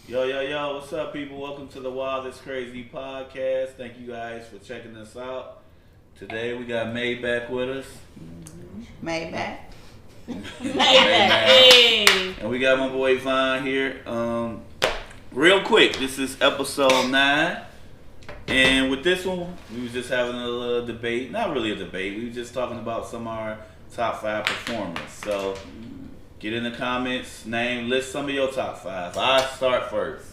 Yo, what's up, people? Welcome to the Wildest Crazy podcast. Thank you guys for checking us out. Today we got MAE back with us. MAE back. Hey. And we got my boy Vaughn here. Real quick, this is episode 9. And with this one, we was just having a little debate. Not really a debate. We were just talking about some of our top 5 performers. So get in the comments, list some of your top 5. I'll start first.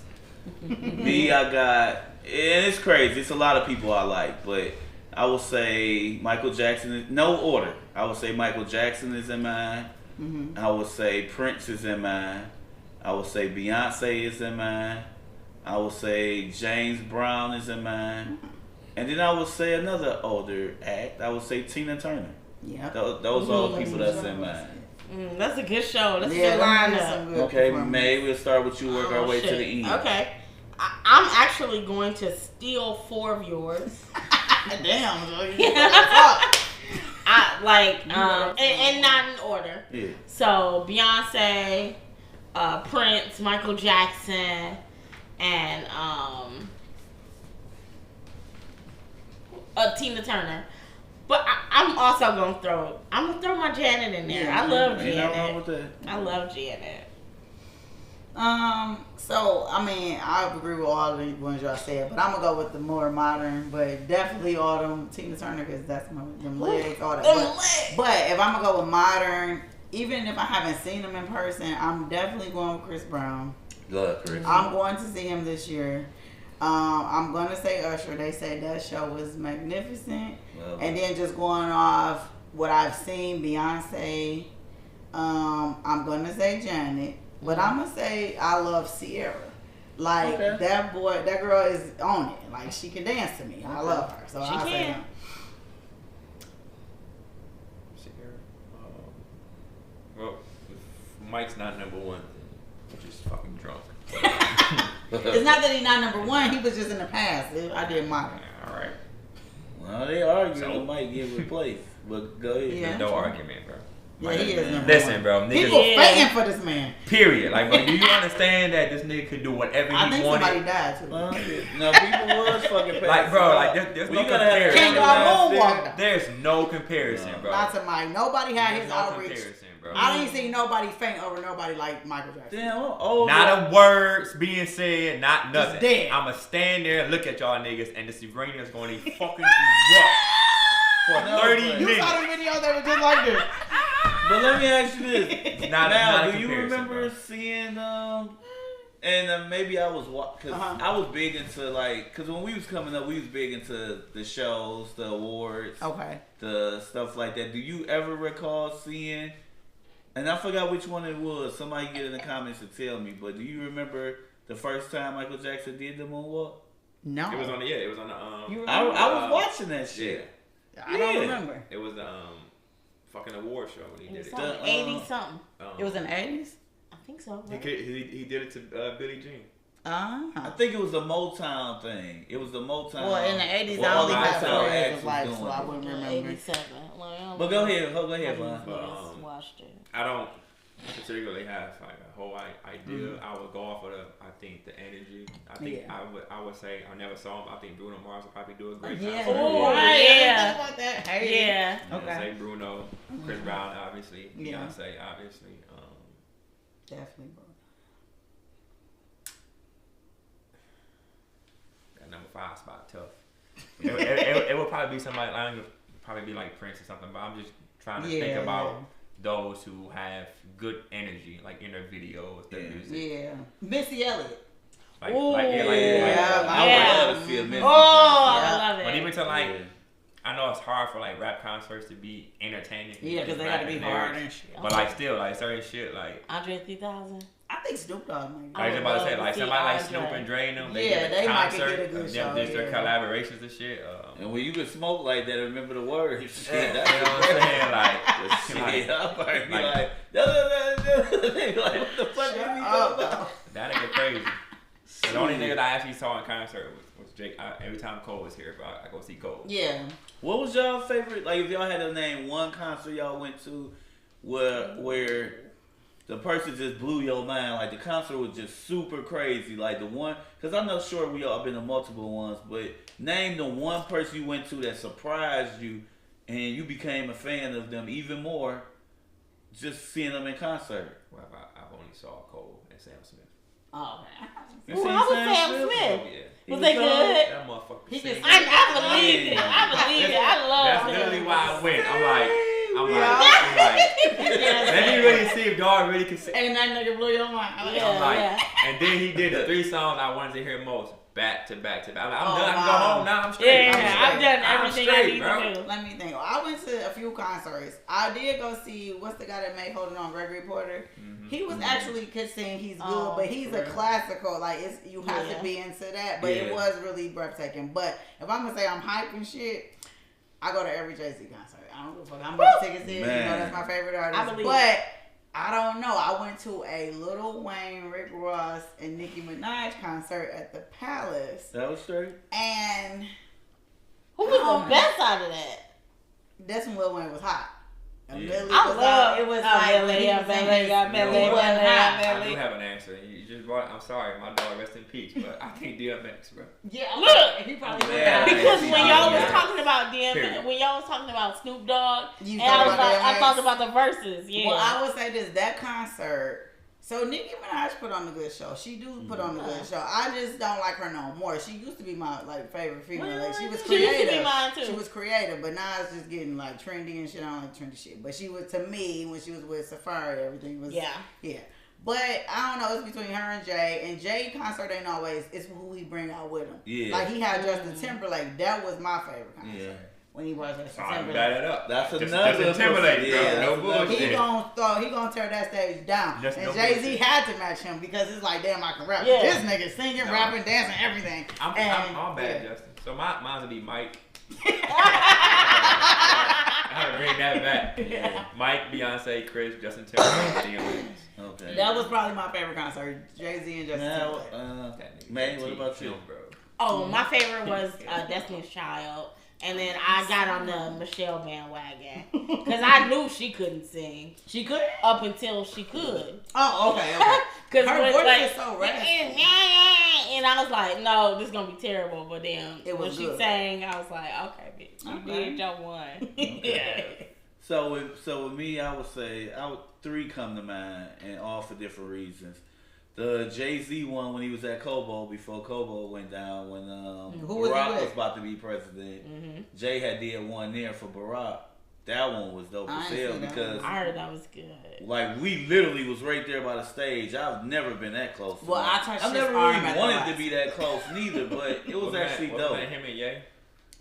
Me, I got, and it's crazy. It's a lot of people I like, but I will say Michael Jackson, no order. I would say Michael Jackson is in mine. Mm-hmm. I would say Prince is in mine. I would say Beyonce is in mine. I would say James Brown is in mine. And then I would say another older act. I would say Tina Turner. Yeah. Those are the people that's in mine. That's a good show. That's a good lineup. Okay, MAE, we'll start with you, work our way to the end. Okay. I'm actually going to steal 4 of yours. Damn. And not in order. Yeah. So, Beyonce, Prince, Michael Jackson, and Tina Turner. But I'm also gonna throw my Janet in there. Yeah, I love Janet. Ain't nothing wrong with that. I love Janet. So I mean, I agree with all the ones y'all said, but I'm gonna go with the more modern, but definitely all them Tina Turner because that's them legs, all that. But if I'm gonna go with modern, even if I haven't seen him in person, I'm definitely going with Chris Brown. Love Chris. I'm going to see him this year. I'm gonna say Usher. They said that show was magnificent. And then just going off what I've seen, Beyonce. I'm gonna say Janet, but I'm gonna say I love Sierra. Like that girl is on it. Like she can dance to me. I love her. So I say him. Sierra. Well, if Mike's not number 1, I'm just fucking drunk. It's not that he's not number 1. He was just in the past. I did mine. All right. Well, they arguing might get replaced, but go ahead. Yeah. No argument, bro. Yeah, he is number 1. Listen, bro. Niggas, people fighting for this man. Period. Like, bro, do you understand that this nigga could do whatever he wanted? I think somebody died too. No, people was fucking like, bro, like there's no comparison. King moonwalk. There's no comparison, bro. Not to Mike. Nobody had his outreach. Bro. I didn't see nobody faint over nobody like Michael Jackson. Damn, not a word's being said, not nothing. Dead. I'ma stand there and look at y'all niggas, and this uranium's going to fucking erupt for 30 minutes. You saw the videos that were just like this. But let me ask you this. Not do you remember seeing and maybe I was because I was big into because when we was coming up, we was big into the shows, the awards, the stuff like that. Do you ever recall seeing? And I forgot which one it was. Somebody get in the comments to tell me. But do you remember the first time Michael Jackson did the moonwalk? No. It was on the It was on the I was watching that shit. Yeah. I don't remember. It was the fucking award show when he did it. 80 something. It was in the 80s. I think so. Right? He did it to Billie Jean. I think it was the Motown thing. It was the Motown. Well, in the 80s, I only got 4 years of life, so I wouldn't remember. 87. But go ahead, Vaughn. Watched it. I don't particularly have like a whole idea. I would go off of the energy. I think I would say I never saw him. I think Bruno Mars would probably do a great job. Oh, yeah. About that. Yeah. Okay. Say Bruno, Chris Brown, obviously. Beyonce, obviously. Definitely, bro. That number 5 spot tough. It would probably be somebody. Probably be like Prince or something. But I'm just trying to think about those who have good energy, like in their videos, their music. Yeah. Missy Elliott. I would love to see a Missy. I love it. But even to I know it's hard for like rap concerts to be entertaining. Yeah, because they gotta be hard and shit. But like still, like certain shit, like Andre 3000. I think Snoop Dogg might. I was about to say like somebody like Snoop and Dre and them. They get a concert, might get a good show. Just their collaborations and shit. And when you can smoke like that, remember the words. Yeah, that's you know what I'm saying. Like, I'm probably be like, what the fuck is he talking about? That nigga crazy. The only nigga that I actually saw in concert was Jake. Every time Cole was here, bro, I go see Cole. Yeah. What was y'all favorite? Like, if y'all had to name one concert y'all went to, where the person just blew your mind. Like the concert was just super crazy. Like the one, because I'm not sure we all been to multiple ones, but name the one person you went to that surprised you and you became a fan of them even more just seeing them in concert. Well, I've only saw Cole and Sam Smith. Oh, okay. You Well, seen I was Sam Sam Smith? Smith. Oh, yeah. Was they good? That motherfucker. He sing. just- I believe it. I believe it. I love That's him. literally why I went. I'm like, let me really see if dog really can sing. Ain't that nigga blew your mind? Yeah. I'm like, and then he did the 3 songs I wanted to hear most, back to back to back. I'm like, I'm done. I can go home now. I'm straight. Yeah, I've done everything I need to do. Let me think. I went to a few concerts. I did go see, what's the guy that made Holding On, Gregory Porter? Mm-hmm. He was actually could sing. He's good, Oh, but he's a right. classical. Like you have to be into that. But it Yeah. was really breathtaking. But if I'm gonna say I'm hyping shit, I go to every Jay-Z concert. I don't give a fuck. I'm buying tickets in. You know that's my favorite artist. I believe but I don't know. I went to a Lil Wayne, Rick Ross, and Nicki Minaj concert at the Palace, That was straight. and Who was the best out of that? that's when Lil Wayne was hot. And Yeah. Millie I was love it was oh, like Millie, when he yeah, was in Millie, his- yeah, he Millie, wasn't Millie, hot. yeah, I do Millie. have an answer. You just brought. I'm sorry, my dog rest in peace, but I think DMX, bro. Yeah, Look, he probably Yeah. Because when y'all was Yeah. talking about Period. when y'all was talking about Snoop Dogg, You and I was thought about like, I DMX? thought about the verses. Yeah. Well, I would say this: that concert. So Nicki Minaj put on a good show. She do put on a good show. I just don't like her no more. She used to be my favorite female. Like she was She used creative. to be mine too. She was creative, but now it's just getting like trendy and shit. I don't like trendy shit. But she was, to me, when she was with Safari, everything was Yeah. But I don't know. It's between her and Jay. And Jay concert ain't always. It's who he bring out with him. Yeah. Like he had Justin Timberlake. That was my favorite concert. Yeah. When he brought Justin I Timberlake. back it up. That's Just another Timberlake, bro. yeah, No that's bullshit. He gonna tear that stage down. Just and no Jay Z bullshit. had to match him because it's like, damn, I can rap. Yeah. This nigga singing, No. rapping, dancing, everything. I'm bad, yeah. Justin. So mine's gonna be Mike. I gotta bring that back. Yeah. Mike, Beyonce, Chris, Justin Timberlake, DMX. Okay. That was probably my favorite concert. Jay Z and Justin Now, Timberlake. That nigga May, what about you? bro? Oh, my favorite was Destiny's Child. And then I got on the Michelle bandwagon. Because I knew she couldn't sing. She could? Up until she could. Oh, okay. Because Her voice is so raspy. And I was like, no, this is going to be terrible. But then It when was she good. sang, I was like, okay, bitch. You Okay. did your one. Yeah. So with me, I would say three come to mind, and all for different reasons. The Jay-Z one when he was at Kobo before Kobo went down when Who was he Barack with? was about to be president. Mm-hmm. Jay had did one there for Barack. That one was dope I as ain't hell seen that because I heard that was good. like we literally was right there by the stage. I've never been that close. To Well, him. I touched I've his never arm really at the wanted last. to be that close neither, but it was actually dope. Wasn't that him and Ye?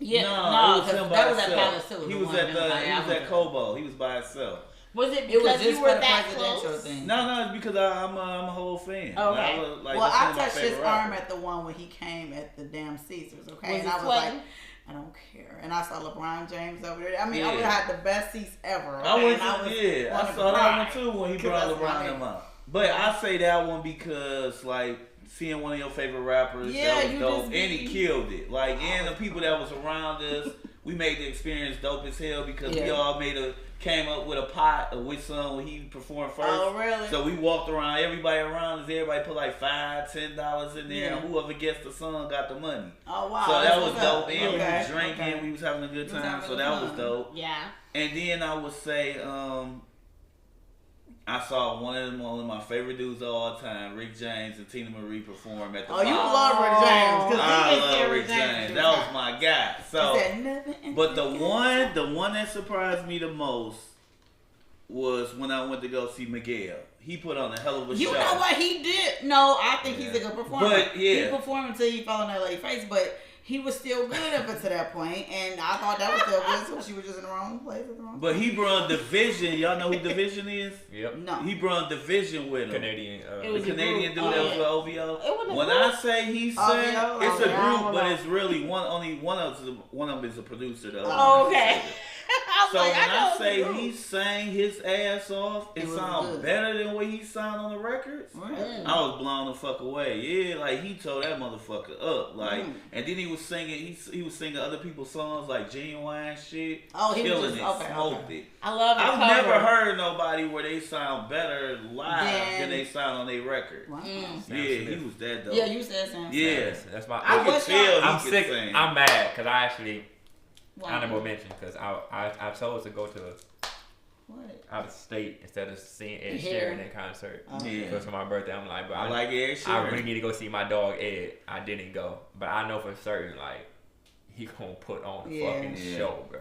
Yeah, No, no, it was him 'cause by that was at himself. Palace, too, He the was one at that was he was like at Kobo. He was by himself. Was it It was because just you for were the that presidential close? thing. No, it's because I'm a whole fan. Okay. Like, like, Well, that's I one of my touched his favorite arm rappers. at the one when he came at the damn Caesars, okay? Was and it I was sweating? like, I don't care. And I saw LeBron James over there. I mean, Yeah. I would have had the best seats ever. Okay? I went And to, was I wanted to saw that cry. one too when he 'Cause brought that's my LeBron nigga. them out. But I say that one because like seeing one of your favorite rappers, Yeah, that was you dope, just and he be- killed it. Like, and the people that was around us, we made the experience dope as hell because we Yeah. all came up with a pot of which song when he performed first. Oh, really? So we walked around, everybody around us, everybody put like $5, $10 in there, Yeah. and whoever guessed the song got the money. Oh, wow. So that that's was what's up. dope, and we Okay, was drinking, okay. we was having a good We was time, having so a that was fun. dope. Yeah. And then I would say, I saw one of my favorite dudes of all time, Rick James and Tina Marie perform at the Oh, you Fox. love Rick James. 'Cause I he was love there, Rick James. That was my guy. So, He said, "Nothing but the else." one that surprised me the most was when I went to go see Miguel. He put on a hell of a You show. know what he did? No, I think he's a good performer. But, yeah. He performed until he fell on that lady's face, but he was still good up until that point, and I thought that was still good, so she was just in the wrong place at the wrong But he brought Division. Y'all know who Division is? Yep. No. He brought Division with him. Canadian. It The was a Canadian group. dude that was Yeah. with OVO. It was a When group. I say he sang, OVO, it's a I don't group, but know. it's really only one of them is a producer though. Oh, okay. I I was So like, when I know say the he group. sang his ass off, it was sounds good. better than what he sound on the records. Really? I was blown the fuck away. Yeah, like he tore that motherfucker up. Like, and then he was singing. He was singing other people's songs like Genuine shit. Oh, he was killing just it, okay. smoked it. I love the I've cover. never heard nobody where they sound better live Then- than they sound on their record. Wow. Yeah, he was that dope. Yeah, you said Sam. Yeah, That's my. I could tell I'm he sick. could sing. I'm mad because I actually Wow. honorable mention because I chose to go to What? out of state instead of seeing Ed Here. Sheeran in concert. Yeah. Because for my birthday, I'm like, bro, I like Ed I Sheeran. really need to go see my dog Ed. I didn't go, but I know for certain like he gonna put on a fucking Yeah. show, bro.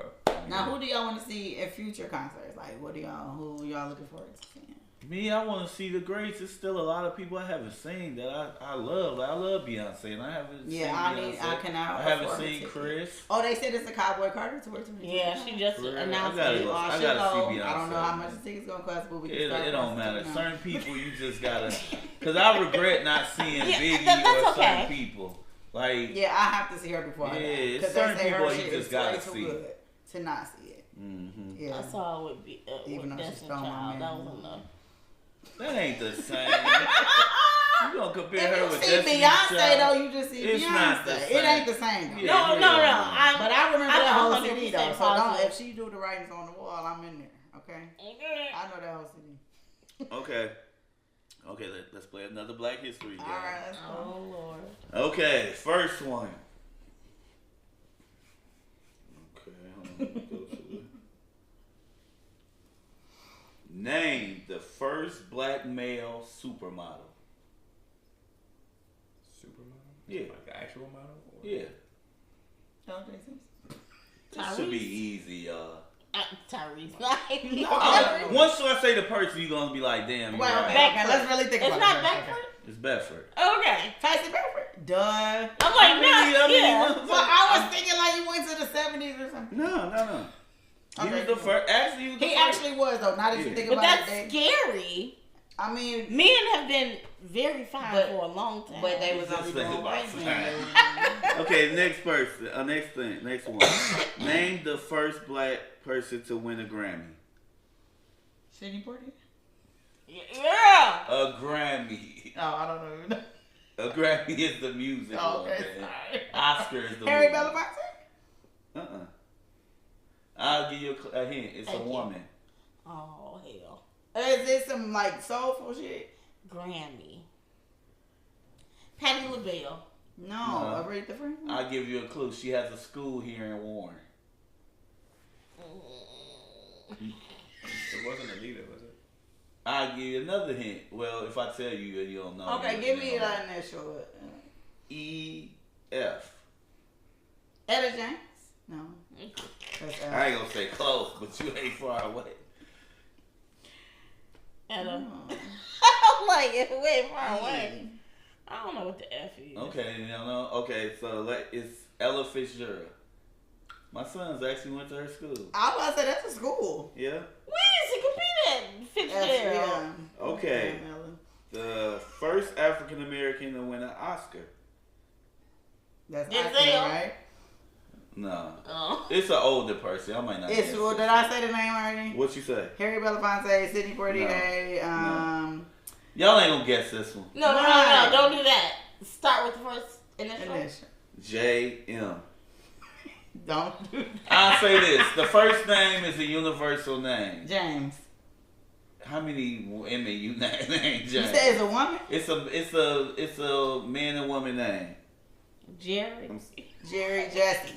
Now, who do y'all want to see in future concerts? Like, who y'all looking forward to seeing? Me, I want to see the greats. There's still a lot of people I haven't seen that I love. Like, I love Beyonce, and I haven't seen Beyonce. I cannot. I haven't afford a seen ticket. Chris. Oh, they said it's a Cowboy Carter tour too. Yeah, she just For real? announced I gotta it. go. I Shit, gotta though. see Beyonce. I don't know how much the ticket's gonna cost, but we can start It don't pricing matter. now. Certain people you just gotta. Cause I regret not seeing Yeah, Biggie that's or okay. certain people. Like, Yeah, I have to see her before I Yeah, go. it's Because certain they say her people you shit just is gotta way too see. good to not see it. Yeah. I saw it with, Even with though she Destiny stole my Child. That man. was enough. that ain't the same. You gonna compare If her you with see Destiny Beyonce Child? though, you just see It's not the Beyonce. same. It ain't the same though. Yeah. No. But I remember I'm that whole 100% CD though. So don't, positive. if she do the writings on the wall, I'm in there. Okay. I know that whole CD. Okay. Okay, let's play another Black History game. All right, let's go. Oh Lord. Okay, first one. Okay, hold on, let me go to it. Name the first black male supermodel. Supermodel? Yeah. Like the actual model? Or? Yeah, Don't they see? this should be easy, y'all. Tyrese. Once I say the person, you're gonna be like, damn, you're Well, right. okay, let's really think It's about not it. Beckford? It's Bedford. Okay. Tyson Beckford. Duh. I'm like, no, yeah. Well, I was thinking like you went to the 70s or something. No. He Okay, was the cool. first. Actually, he was the He first. actually was though. Now that you Yeah. think But about that's it, scary. I mean, Men have been very fine But- for a long time. but they was Just only think doing about white it. men. Okay, next person. Next one. Name the first black person to win a Grammy. Sidney Poitier? Yeah. A Grammy. Oh, I don't know. A Grammy is the music. Oh, one, okay, man. sorry. Oscar is the Harry movie. Belafonte? I'll give you a hint. It's Thank a you. woman. Oh hell. Is this some like soulful shit? Grammy. Patti LaBelle. No, No. Aretha Franklin. I'll give you a clue. She has a school here in Warren. It wasn't a leader, was it? I'll give you another hint. Well, if I tell you, you don't know. Okay, You give me don't know. that initial. E.F. Etta James? No. That's I ain't gonna say close, but you ain't far away. Ella. Oh. I'm like, it's way far away. I don't know what the F is. Okay, you don't know. Okay, so it's Ella Fitzgerald. My sons actually went to her school. I was about to say that's a school. Yeah. Where is he competing? Fitzgerald. Yeah. Okay. Yeah, Ella. The first African American to win an Oscar. That's Denzel. acting, right? No. Oh. It's an older person. I might not. It's guess well, it. did I say the name already? What you say? Harry Belafonte, Sidney Poitier, Y'all ain't gonna guess this one. No, Right. don't do that. Start with the first initial. initial. J.M. Don't do I'll say this. The first name is a universal name. James. How many women you name James? You said it's a woman? It's a man and woman name. Jerry. Jerry Jesse.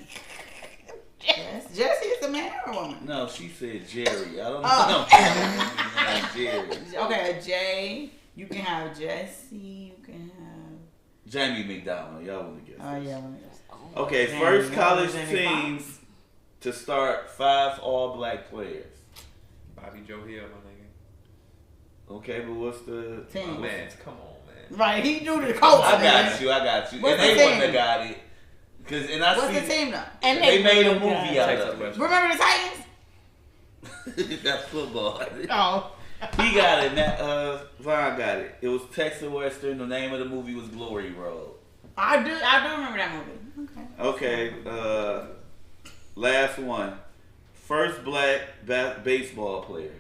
Yes. Jesse is a man or a woman? No, she said Jerry. I don't know. Oh. Jerry. Okay, a J. You can have Jesse. You can have. Jamie McDonald. Y'all want to guess? Oh, this. yeah, one of those. Okay, Jamie. first college Jamie teams Foxx. to start 5 all-black players. Bobby Joe Hill, my nigga. Okay, but what's the Team. Oh, man, come on, man. Right, he drew the coach. I man. got you. What's and they the wouldn't team? have got it. What's the team though? And They made a really movie got- out of it. Remember the Titans? That's football. Oh. He got it. Vaughn got it. It was Texas Western. The name of the movie was Glory Road. I do remember that movie. Okay. Okay, last one. First black baseball player.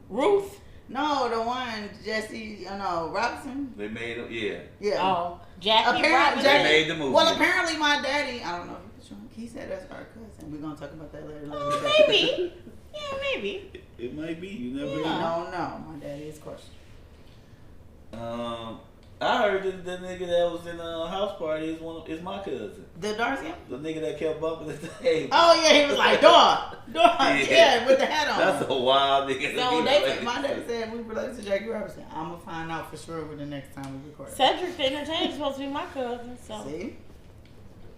Ruth. No, the one Jesse, Robinson. They made him. Yeah. Yeah. Oh, Jackie Robinson. They made the movie. Well, apparently my daddy. I don't know if he's drunk. He said that's our cousin. We're gonna talk about that later. Maybe. Yeah, maybe. It might be. You never I know. don't know. My daddy is questionable. I heard that the nigga that was in a house party is my cousin. The dark skin? The nigga that kept bumping the table. Oh yeah, he was like dog, yeah, with the hat on. That's a wild nigga. So my dad said we related to Jackie Robinson. I'm gonna find out for sure the next time we record. Cedric the Entertainer is supposed to be my cousin. So see,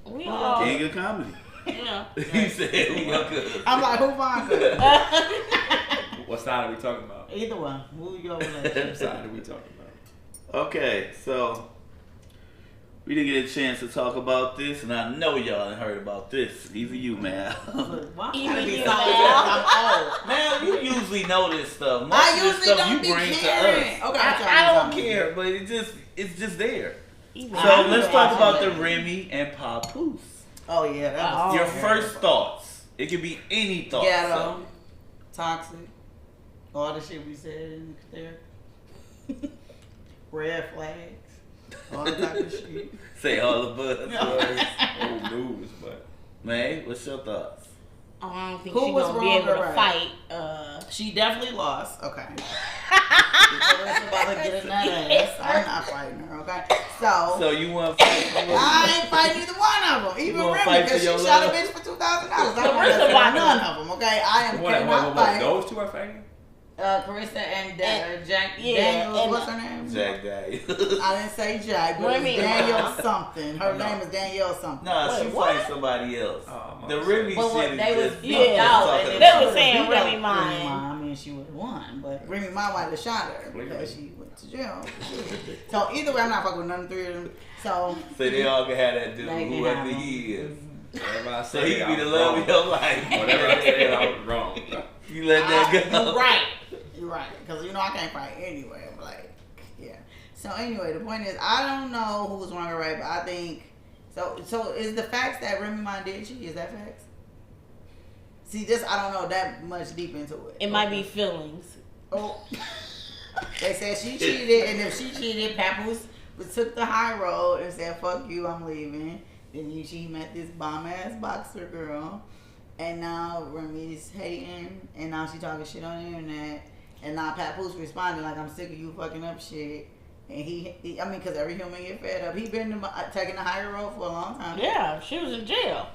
we all king of comedy. Yeah. He said who my cousin. I'm like, who my cousin? What side are we talking about? Either one. Who you go with? What side are we talking about? Okay, so we didn't get a chance to talk about this, and I know y'all done heard about this. Even you, man. Why Even gotta be you, so man. I'm old. Man, you usually know this stuff. Most I of this usually stuff don't you be bring caring. to us. Okay, I don't care, but it's just there. Even So I let's know talk I about should. the Remy and Papoose. Oh yeah, that was Your terrible. first thoughts. It could be any thoughts. Ghetto, toxic, all the shit we said in there. Red flags, all that type of shit. Say all the buzzwords. Old news, but Man, what's your thoughts? Oh, I don't think Who she's was gonna be wrong able or to right? fight. She definitely lost. Okay. Carissa about to get in that ass. I'm not fighting her. Okay. So you want to fight? I ain't fighting either one of them. Even wanna Remy, fight because for she your shot a love? bitch for $2,000. I don't Carissa want to about none to- of them. Okay. I am cannot fight. those two are fighting? Carissa and Jack yeah, Daniels. and- What's her name? Jack Daddy. I didn't say Jack, but Remy. it's Danielle something. Her No. name is Danielle something. Nah, Wait, she what? fighting somebody else. Oh, The my Remy But what, shit they is was just beat Yeah, out, talking and they about was saying beat out Remy Ma. I mean, she would have won, but Remy Ma might have shot her because she went to jail. So either way, I'm not fucking with none of the three of them. So they all can have that dude, They can whoever have he him. is. Whatever I So say, he be I'm the love wrong. of your life. Whatever I said, I was wrong. You let that go. You're right. You're right. Because I can't fight anyway. I'm like, yeah. So anyway, the point is, I don't know who was wrong or right, but I think so. Is the facts that Remy Ma did cheat? Is that facts? See, this I don't know that much deep into it. It might be feelings. Oh, they said she cheated, and if she cheated, Papoose took the high road and said, "Fuck you, I'm leaving." Then she met this bomb ass boxer girl, and now Remy's hating, and now she talking shit on the internet, and now Papoose responding like, "I'm sick of you fucking up shit." And he I mean, because every human get fed up. He been taking the higher road for a long time. Yeah, she was in jail.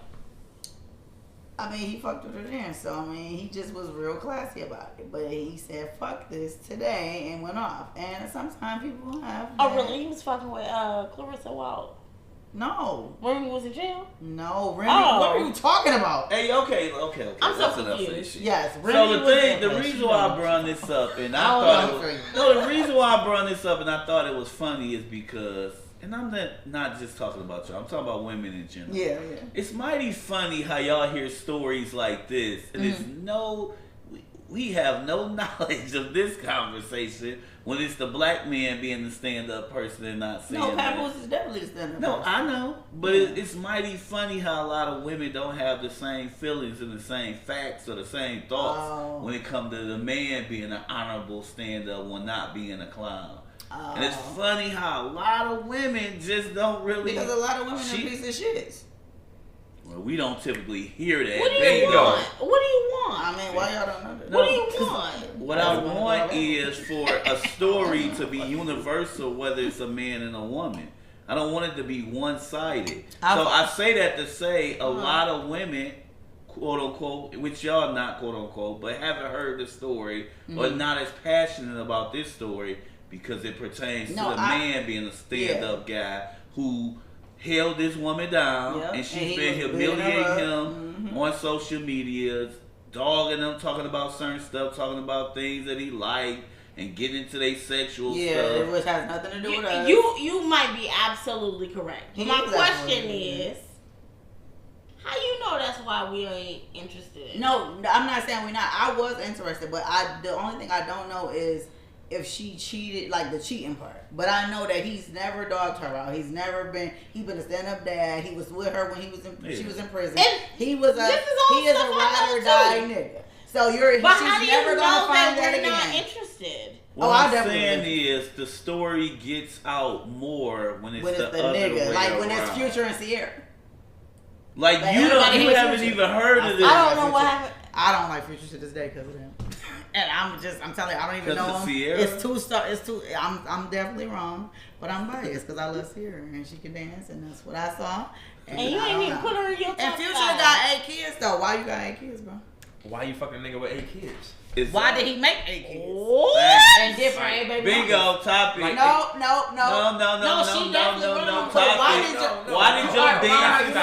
I mean, he fucked with her then, so I mean, he just was real classy about it. But he said, "Fuck this" today and went off. And sometimes people have. Oh, that. really? He was fucking with Clarissa Wald. No, Remy was in jail? no, Remy. Oh. What are you talking about? Hey, okay. I'm so That's enough of this confused. shit. Yes, Remy So the was thing, in the there. reason She why I don't. brought this up, and I I don't thought know it for was, you. no, the reason why I brought this up, and I thought it was funny, is because, and I'm not just talking about y'all, I'm talking about women in general. Yeah, yeah. It's mighty funny how y'all hear stories like this, and it's we have no knowledge of this conversation when it's the black man being the stand-up person and not saying No, that. Papoose is definitely the stand-up. No, person. I know, but it's mighty funny how a lot of women don't have the same feelings and the same facts or the same thoughts Oh. when it comes to the man being an honorable stand-up while not being a clown. And it's funny how a lot of women just don't really. Because a lot of women are She- pieces of shit. Well, we don't typically hear that. What do There you go. want? What do you want? I mean, why y'all don't know that? What do you want? What I want is for a story to be universal, whether it's a man and a woman. I don't want it to be one-sided. So I say that to say a lot of women, quote unquote, which y'all not quote unquote, but haven't heard the story or not as passionate about this story because it pertains to the man being a stand-up guy who held this woman down, and she's And he been was humiliating beating her him on social media, dogging him, talking about certain stuff, talking about things that he liked, and getting into their sexual stuff. Which has nothing to do with us. You might be absolutely correct. He My is question absolutely is, how you know that's why we ain't interested? No, I'm not saying we're not. I was interested, but the only thing I don't know is if she cheated, like the cheating part. But I know that he's never dogged her out. He's never been. He's been a stand-up dad. He was with her when she was in prison. And he is a ride or die nigga. So she's never gonna find that again. Not interested. What I'm saying is the story gets out more when it's the other nigga, way like around. when it's Future and Sierra. Like you haven't even heard of this. I don't know what happened. I don't like Future to this day because of them. And I'm telling you, I don't even know him. Sierra? It's too. I'm definitely wrong, but I'm biased because I love Sierra and she can dance, and that's what I saw. And you ain't even put her in your top And Future 5. got 8 kids though. Why you got 8 kids, bro? Why you fucking nigga with 8 kids? Why did he make 8 kids? What? And different baby. Bingo topic. No. She definitely wrong. Why did your dance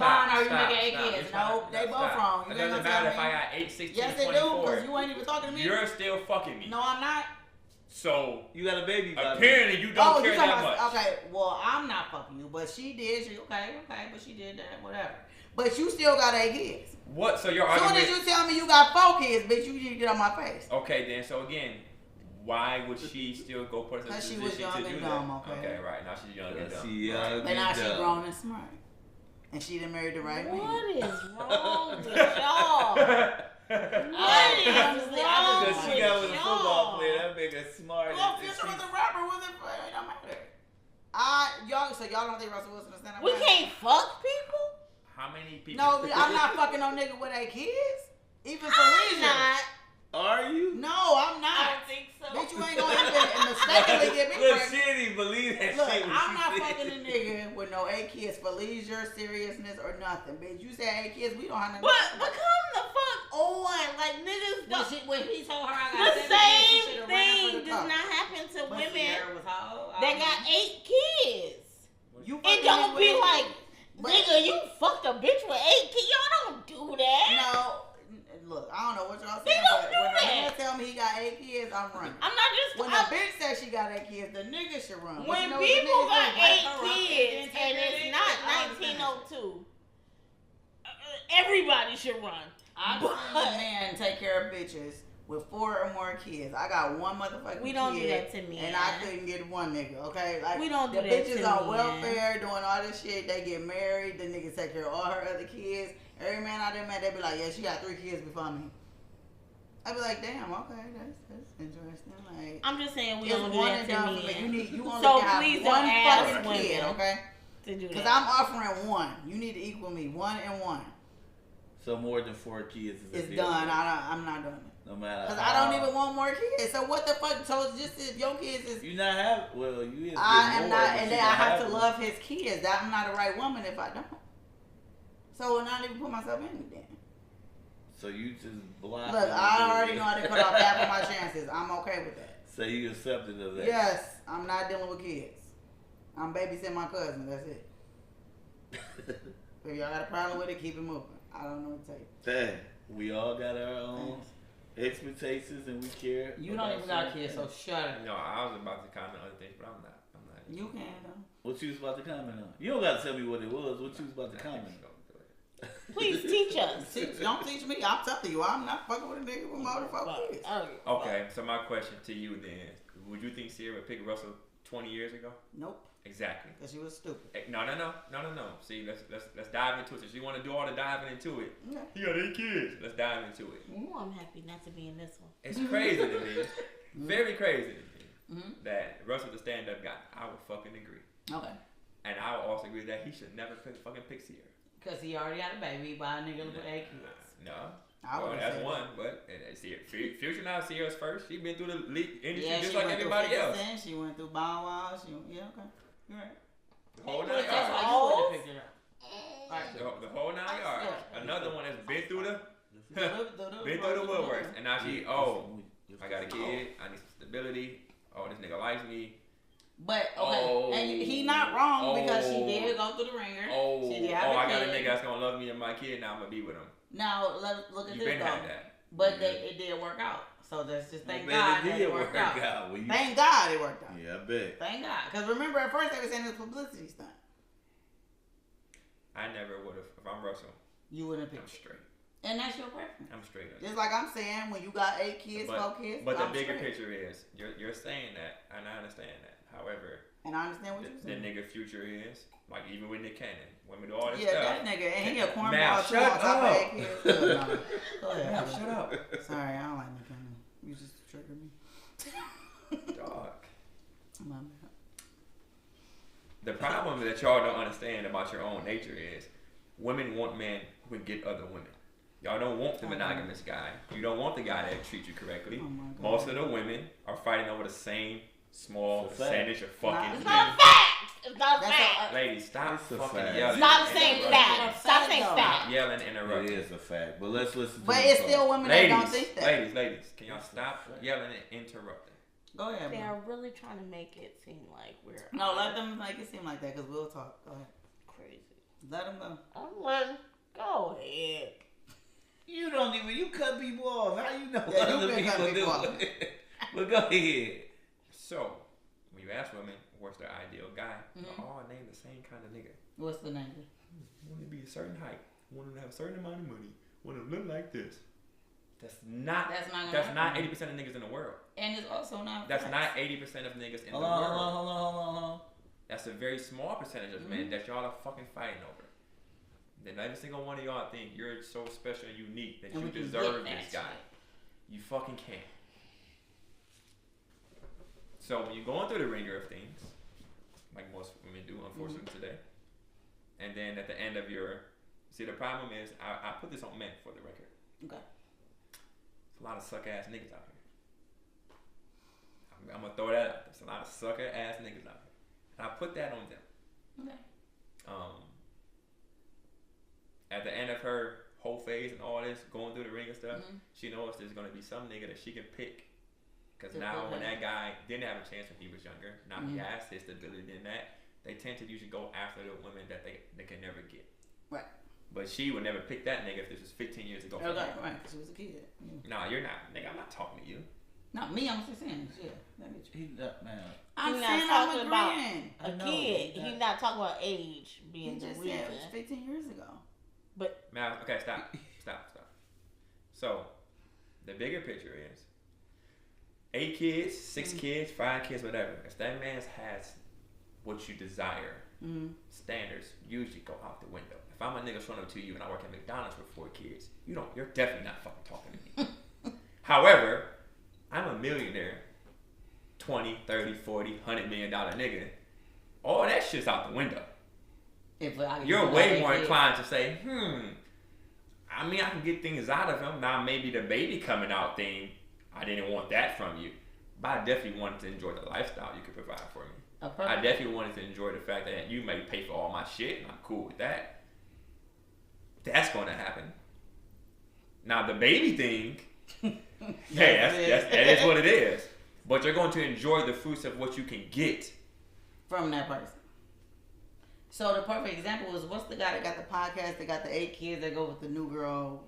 Are you making 8 kids? No, they both wrong. It doesn't matter if I got 8, 16, yes, they 24. do, because you ain't even talking to me. You're still fucking me. No, I'm not. So you got a baby. Apparently, you don't care that much. Okay, well, I'm not fucking you, but she did. Okay, but she did that, whatever. But you still got 8 kids. What? So your argument? argument? As soon as you tell me you got 4 kids, bitch, you need to get on my face. Okay, then. So again, why would she still go put herself in a position to do dumb, that? Okay, right. Now she's young and dumb. But now she's grown and smart. And she done married the right man. What is wrong with y'all? What is wrong with y'all? Because she got with a football player, that make her smart. Well, Future was a rapper, wasn't it? It don't matter. So y'all don't think Russell Wilson is stand-up? We can't fuck people? How many people? No, I'm not fucking no nigga with 8 kids. Even for I'm leisure. not. Are you? No, I'm I not. don't think so. Bitch, you ain't gonna even mistakenly get me Look, pregnant. she didn't even believe that Look, shit when I'm she not said fucking it. a nigga with no 8 kids for leisure, seriousness, or nothing. Bitch, you said 8 kids, we don't have nothing. But come the fuck on. Like, niggas don't. When he told her I got The 7 kids, she same should've ran thing for the does top. not happen to But women Sierra was how old? that got 8 kids. You It fucking don't with be 8 like, But- nigga, you fucked a bitch with 8 kids. Y'all don't do that. No, look, I don't know what y'all They saying, don't but do when a man that. tell me he got 8 kids, I'm running. I'm not just. When a bitch says she got 8 kids, the nigga should run. But When you know what the people niggas got do? Wipe 8 her up kids then and take it's their not dick. I understand. 1902, everybody should run. I've seen a man take care of bitches with 4 or more kids. I got 1 motherfucking We don't kid, do that to men. and I couldn't get 1 nigga, okay? Like, We don't the do that bitches to on men. welfare doing all this shit. They get married. The niggas take care of all her other kids. Every man I done met, they be like, yeah, she got 3 kids before me. I be like, damn, okay, that's interesting. Like, I'm just saying we it's don't do one that and to done for me. men. You only So can have please 1 don't ask fucking women kid, okay? to do Because that. I'm offering 1. You need to equal me 1 and 1. So more than 4 kids is It's done. I'm not doing it. No matter. Because I don't even want more kids. So what the fuck? So just if your kids is. You not have. Well, you is. I am more, not, but and you then I not have to them. love his kids. I'm not a right woman if I don't. So when I even put myself in it then. So you just block. Look, I already know I done cut off half of my chances. I'm okay with that. So you accepted of that. Yes, I'm not dealing with kids. I'm babysitting my cousin. That's it. If y'all got a problem with it, keep it moving. I don't know what to tell you. Dang, we all got our own expectations and we care. You don't even got kids, so shut up. No, I was about to comment on other things, but I'm not. You can though. What you was about to comment on? You don't got to tell me what it was. What you was about to comment on? Please teach us. Don't teach me. I'm telling you, I'm not fucking with a nigga with more than 4 kids. Okay, so my question to you then: would you think Sierra would pick Russell 20 years ago? Nope. Exactly. Because she was stupid. No. See, let's dive into it. Since you want to do all the diving into it, Yeah. he got 8 kids. Let's dive into it. Ooh, I'm happy not to be in this one. It's crazy to me, very crazy to me, Mm-hmm. that Russell's a stand-up guy. I would fucking agree, Okay. and I would also agree that he should never fucking pick Sierra. Because he already got a baby by a nigga with 8 kids. No. I Well, would've that's said one, but Future now Sierra's first. She been through the industry Yeah, just she like went everybody through 50 else. Cent, she went through Bow Wow. Yeah, okay. You're right. The whole 9 That's yards. why you would've old. picked her up. Right. The whole 9 yards. Yeah. Another one that's been through the Been been through the woodworks, and now she I got a kid. I need some stability. Oh, this nigga likes me. But okay, and he not wrong because she did go through the ringer. She did have I a got a kid. nigga that's gonna love me and my kid. Now I'm gonna be with him. Now look at You this been though. had that. But it did work out. So that's just thank I bet God it that did it worked work out. out. Well, Thank God it worked out. Yeah, I bet. Thank God. Because remember at first they were saying it was publicity stunt. I never would have. If I'm Russell, You wouldn't have I'm picked. straight. And that's your preference. I'm straight up. Just like I'm saying, when you got 8 kids, 4 kids. But the I'm bigger straight. picture is you're saying that, and I understand that. However, and I understand what you're saying. The nigga future is like even with Nick Cannon, women do all this stuff. stuff. That nigga, and he a cornball Now, too on top of 8 kids. No. Go ahead. Now, shut up. Sorry, I don't like Nick Cannon. You just triggered me. Dog. My bad. The problem that y'all don't understand about your own nature is women want men who can get other women. Y'all don't want the monogamous guy. You don't want the guy that treats you correctly. Most of the women are fighting over the same small percentage of fucking It's men. not a fact. It's not a fact. Ladies, stop It's a fucking fact. yelling. It's not the same fact. Stop saying fact. Stop yelling and interrupting. It is a fact, but let's listen to But the it's song. still women Ladies, that don't think that. ladies, can y'all stop yelling and interrupting? Go ahead, They bro. are really trying to make it seem like we're No, let them make it seem like that because we'll talk. Go ahead. crazy. Let them go. I'm letting go ahead. You don't even, you cut people off. How you know Yeah, you other been cutting people people do it? But go ahead. So, when you ask women, what's their ideal guy? They'll all name the same kind of nigga. What's the name? Want to be a certain height. Want him to have a certain amount of money. Want him to look like this. That's not That's not 80% of niggas in the world. And it's also not. That's facts. not 80% of niggas in Hold the on, world. hold on. That's a very small percentage of men that y'all are fucking fighting over. Then every single one of y'all think you're so special and unique that And you we can deserve get this that guy. You fucking can't. So when you're going through the ringer of things, like most women do, unfortunately today, and then at the end of your, see the problem is, I put this on men for the record. Okay. There's a lot of suck ass niggas out here. I'm gonna throw that out there. There's a lot of sucker ass niggas out here. And I put that on them. Okay. At the end of her whole phase and all this, going through the ring and stuff, she knows there's gonna be some nigga that she can pick. Cause now when that guy didn't have a chance when he was younger, now he has his stability in that, they tend to usually go after the women that they can never get. Right. But she would never pick that nigga if this was 15 years ago. Okay, right, because she was a kid. Yeah. Nah, you're not, nigga. I'm not talking to you. Not me, I'm just saying. Yeah, that bitch. He's not, man. I'm He's saying not I'm talking about agreeing. a kid. He's not talking about age He being the just reason. said it was 15 years ago. But Man, okay, stop. So, the bigger picture is 8 kids, 6 kids, 5 kids, whatever. If that man has what you desire, standards usually go out the window. If I'm a nigga showing up to you and I work at McDonald's with 4 kids, you're definitely not fucking talking to me. However, I'm a millionaire, 20, 30, 40, $100 million nigga. All that shit's out the window. You're way more inclined to say, I mean, I can get things out of him. Now, maybe the baby coming out thing, I didn't want that from you. But I definitely wanted to enjoy the lifestyle you could provide for me. I definitely wanted to enjoy the fact that you may pay for all my shit, and I'm cool with that. That's going to happen. Now, the baby thing, that is what it is. But you're going to enjoy the fruits of what you can get from that person. So the perfect example is, what's the guy that got the podcast, that got the 8 kids, that go with the new girl,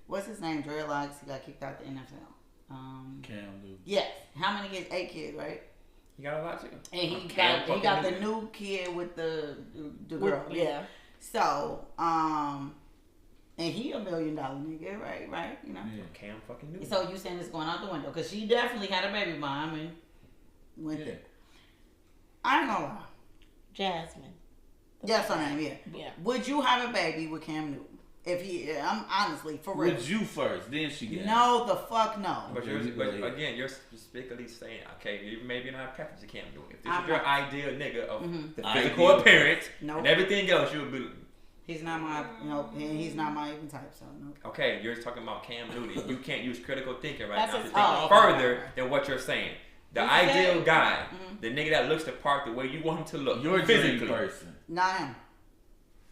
what's his name, Dreadlocks, he got kicked out the NFL. Cam Newton. Yes. How many kids? 8 kids, right? He got a lot too. And he got the new kid with the girl. Yeah. So, and he $1 million nigga, right? You know. Yeah. Cam fucking Newton. So you saying it's going out the window because she definitely had a baby mom and went there. I ain't gonna lie. Jasmine. That's her name. Yeah. Yeah. Would you have a baby with Cam Newton? If he, I'm honestly for real. Would you first? Then she get. No, the fuck no. But again, you're specifically saying, okay, you maybe not preference you can't do it. If this is your ideal nigga of the physical appearance and everything else, you would be. He's not my, and he's not my even type, so no. Okay, you're talking about Cam Newton. You can't use critical thinking right That's now to his think further than what you're saying. The ideal guy, the nigga that looks the part the way you want him to look. Your physically. dream person. Not him.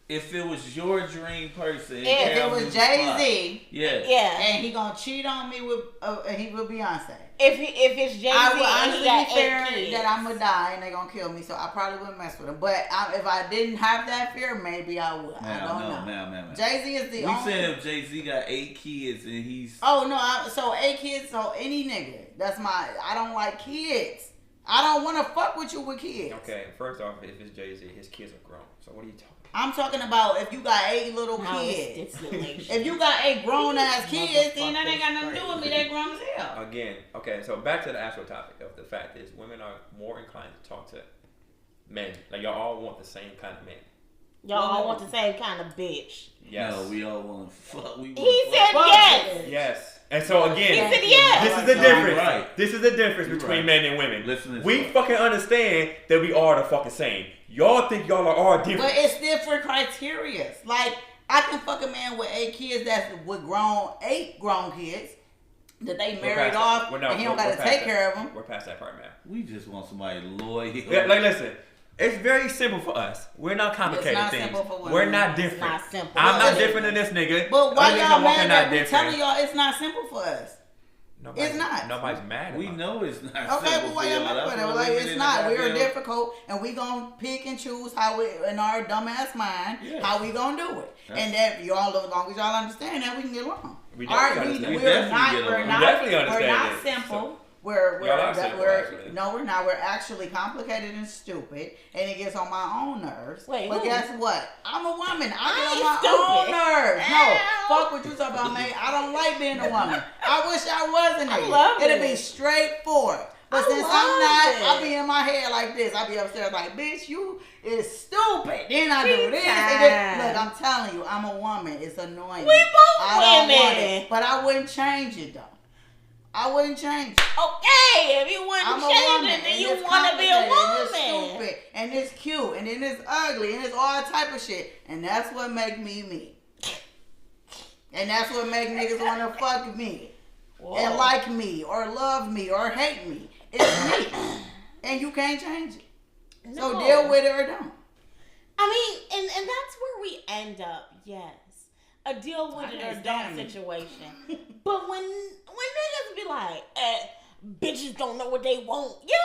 If it was your dream person, if it was Jay-Z, yeah, and he gonna cheat on me with, he with Beyonce. If it's Jay-Z, I would honestly be fear that I'm gonna die and they gonna kill me, so I probably wouldn't mess with him. But if I didn't have that fear, maybe I would. I don't know. Jay-Z is the only. We said if Jay-Z got 8 kids and he's. Oh no! So 8 kids. So any nigga. That's my. I don't like kids. I don't want to fuck with you with kids. Okay, first off, if it's Jay-Z, his kids are grown. So what are you talking about? I'm talking about if you got 8 little kids. If you got 8 grown ass kids, then that ain't got nothing to do with me. They grown as hell. Again, okay, so back to the actual topic of the fact is women are more inclined to talk to men. Like y'all all want the same kind of man. Y'all all want the same kind of bitch. Yes. No, we all want to fuck. He said yes. Yes. And so again, he said yes. This is the difference. Right. This is the difference between men and women. We fucking understand that we are the fucking same. Y'all think y'all are all different. But it's different criteria. Like, I can fuck a man with 8 kids that's with 8 grown kids that they married off and he don't got to take care of them. We're past that part, man. We just want somebody loyal. Yeah, like, listen. It's very simple for us. We're not complicated it's not things. Simple for women. We're not different. It's not simple. I'm not different than this nigga. But why y'all mad that we different. telling y'all it's not simple for us? Nobody's, it's not. Nobody's mad. We know it's not. Okay, but why y'all mad about it? Like, it's not. We're difficult, and we gonna pick and choose how we, in our dumbass mind, how we gonna do it. And that y'all, as long as y'all understand that, we can get along. We're not simple. We're not. We're actually complicated and stupid, and it gets on my own nerves. But guess what? I'm a woman. I get on my own nerves. No, fuck what you talking about, man. I don't like being a woman. I wish I wasn't it. It'd be straightforward. But since I'm not, I'll be in my head like this. I'll be upstairs like, bitch, you is stupid. Then I do this. Look, I'm telling you, I'm a woman. It's annoying. We both I don't want it, but I wouldn't change it though. I wouldn't change it. Okay, if you wouldn't change it, then you want to be a woman. And it's stupid, and it's cute, and then it's ugly, and it's all type of shit. And that's what make me me. And that's what make niggas want to fuck me. Whoa. And like me, or love me, or hate me. It's me. And you can't change it. No. So deal with it or don't. I mean, and that's where we end up, yes. A deal with it or don't situation. But when niggas be like, bitches don't know what they want. Yeah,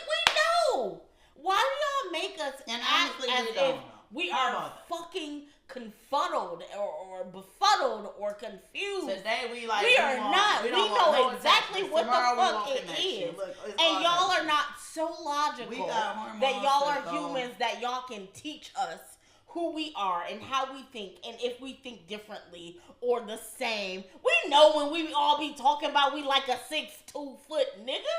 we know. Why do y'all make us act as if we are fucking confuddled or befuddled or confused? Today we are not. We know exactly what the fuck it is. And y'all are not so logical that y'all are humans that y'all can teach us who we are and how we think and if we think differently or the same. We know when we all be talking about we like a 6'2" nigga.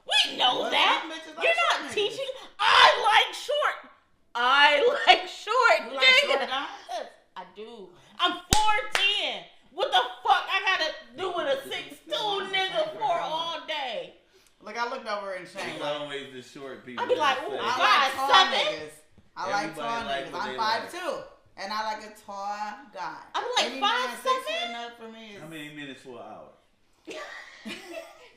We know that. You're not teaching. I like short. You like nigga. short guys? Yes, I do. I'm 4'10". What the fuck I gotta do with a 6'2" nigga for all day? Look, I looked over and Shane. Always the short people. I be like, ooh, I like tall 5'7". niggas. I like tall niggas. I'm 5'2", and I like a tall guy. I'm like 5'7". Enough for me. How many minutes for an hour?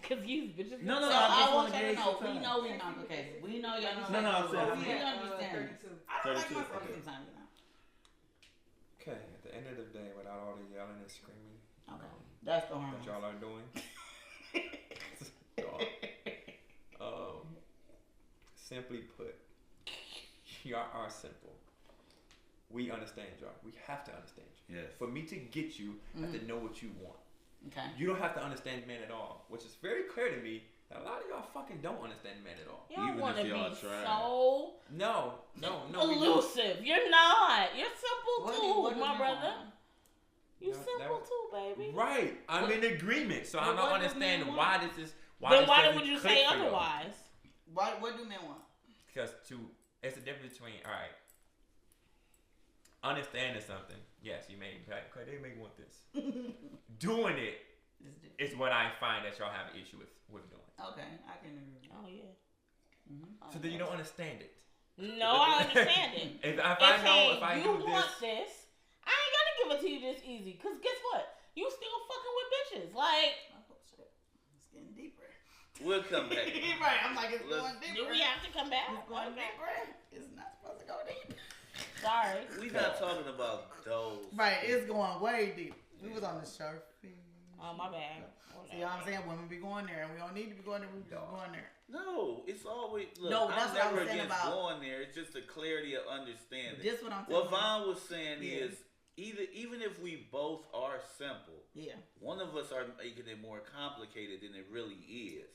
Cause you bitches. No. So I want you to know. We know we complicated. We know y'all. No, I'm saying. We understand. I don't like myself sometimes. Okay, at the end of the day, without all the yelling and screaming, that's the hormones that y'all are doing. Simply put, y'all are simple. We understand y'all. We have to understand you. Yes. For me to get you, I have to know what you want. Okay. You don't have to understand men at all, which is very clear to me that a lot of y'all fucking don't understand men at all. Y'all want to be try. so no, elusive. You're not. You're simple too, my brother. You simple too, baby. Right. I'm in agreement. So I don't understand why this is. Then why would you say otherwise? What do men want? Because it's the difference between, all right, understanding something. Yes, you may be like, okay, they may want this. Doing it is what I find that y'all have an issue with doing. Okay, I can agree. Oh yeah. Mm-hmm. So then you don't understand it. No, I understand it. if I you want this, I ain't gonna give it to you this easy. Cause guess what? You still fucking with bitches. Like, oh shit, it's getting deeper. We'll come back. Right, I'm like, it's going deeper. Do we have to come back? It's going deeper. It's not supposed to go deep. Sorry. We not talking about those. Right, it's going way deep. We was on the surface. Oh, my bad. See what I'm saying? Women be going there, and we don't need to be going there. We just going there. No, it's always look. No, that's I'm what I never was saying against about going there. It's just a clarity of understanding. This what I'm saying. What Vaughn was saying is even if we both are simple, one of us are making it more complicated than it really is.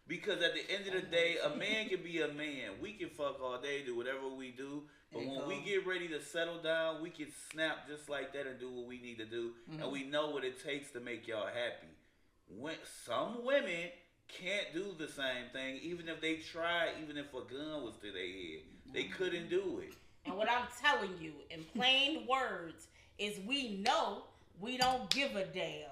Because at the end of the day, a man can be a man. We can fuck all day, do whatever we do. But when we get ready to settle down, we can snap just like that and do what we need to do. And we know what it takes to make y'all happy. When some women can't do the same thing, even if they tried, even if a gun was to their head. They couldn't do it. And what I'm telling you, in plain words, is we know we don't give a damn.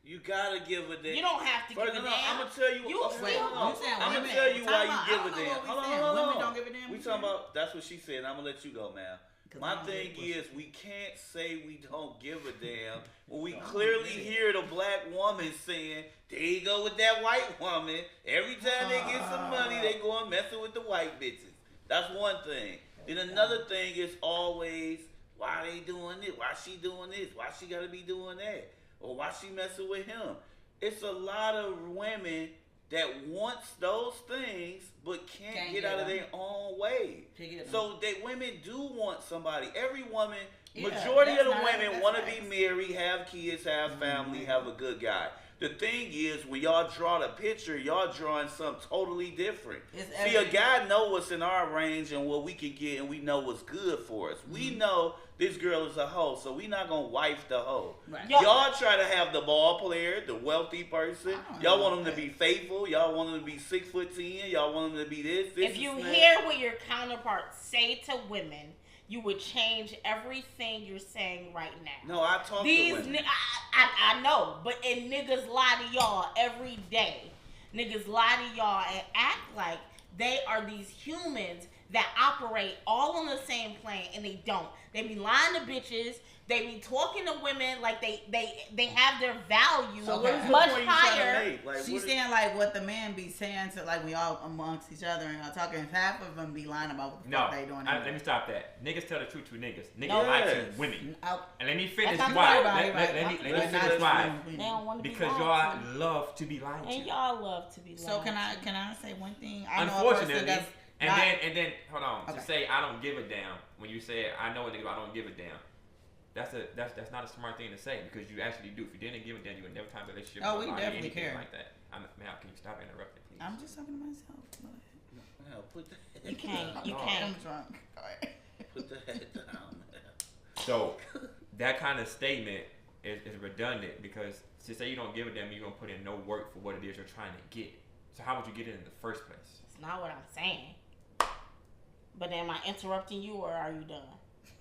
You gotta give a damn. You don't have to give a damn. I'm gonna tell you. I'm gonna tell you why you give a damn. Hold on. Women don't give a damn. We talking about. That's what she said. I'm gonna let you go now. My thing is, we can't say we don't give a damn when we clearly hear the black woman saying, "There you go with that white woman. Every time they get some money, they go and messing with the white bitches." That's one thing. Then another thing is always, why they doing this? Why she doing this? Why she gotta be doing that? Or why she messing with him? It's a lot of women that wants those things but can't get out of their own way. So that women do want somebody. Every woman, majority of the women want to be married, have kids, have family, have a good guy. The thing is, when y'all draw the picture, y'all drawing something totally different. See, a guy know what's in our range and what we can get, and we know what's good for us. We know this girl is a hoe, so we not gonna wife the hoe. Right. Y'all try to have the ball player, the wealthy person. Y'all want them to be faithful. Y'all want them to be 6'10". Y'all want them to be this. If you hear what your counterparts say to women, you would change everything you're saying right now. No, I talk to women. I know, but and niggas lie to y'all every day. Niggas lie to y'all and act like they are these humans that operate all on the same plane, and they don't. They be lying to bitches. They be talking to women like they have their value much higher. Like, she's saying like what the man be saying to like we all amongst each other and talking. Half of them be lying about what the fuck they doing. Let me stop that. Niggas tell the truth to niggas. Niggas lie to women. And let me finish why. Let me finish why. Because y'all love to be lied to. And y'all love to be lied to. So can I say one thing? Unfortunately. And then hold on. To say I don't give a damn when you say I know a nigga I don't give a damn. That's not a smart thing to say because you actually do. If you didn't give a damn, you would never time a relationship. Oh, we definitely care like that. Can you stop interrupting, please? I'm just talking to myself. No, put that. You can't. You can't. I'm drunk. Go ahead. Put the head down. So that kind of statement is redundant because to say you don't give a damn, you're gonna put in no work for what it is you're trying to get. So how would you get it in the first place? It's not what I'm saying. But am I interrupting you or are you done?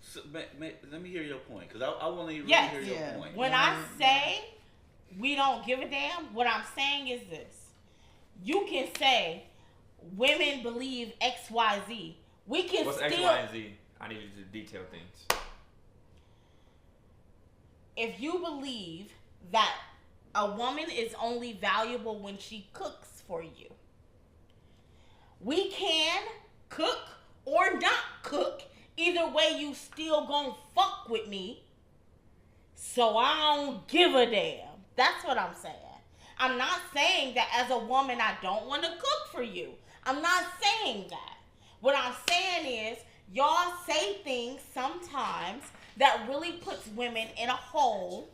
So, let me hear your point, because I want to really hear your point. When I say we don't give a damn, what I'm saying is this. You can say women believe X, Y, Z. We can What's still... X, Y, and Z? I need you to detail things. If you believe that a woman is only valuable when she cooks for you, we can cook or not cook. Either way, you still gonna fuck with me. So I don't give a damn. That's what I'm saying. I'm not saying that as a woman I don't want to cook for you. I'm not saying that. What I'm saying is y'all say things sometimes that really puts women in a hole.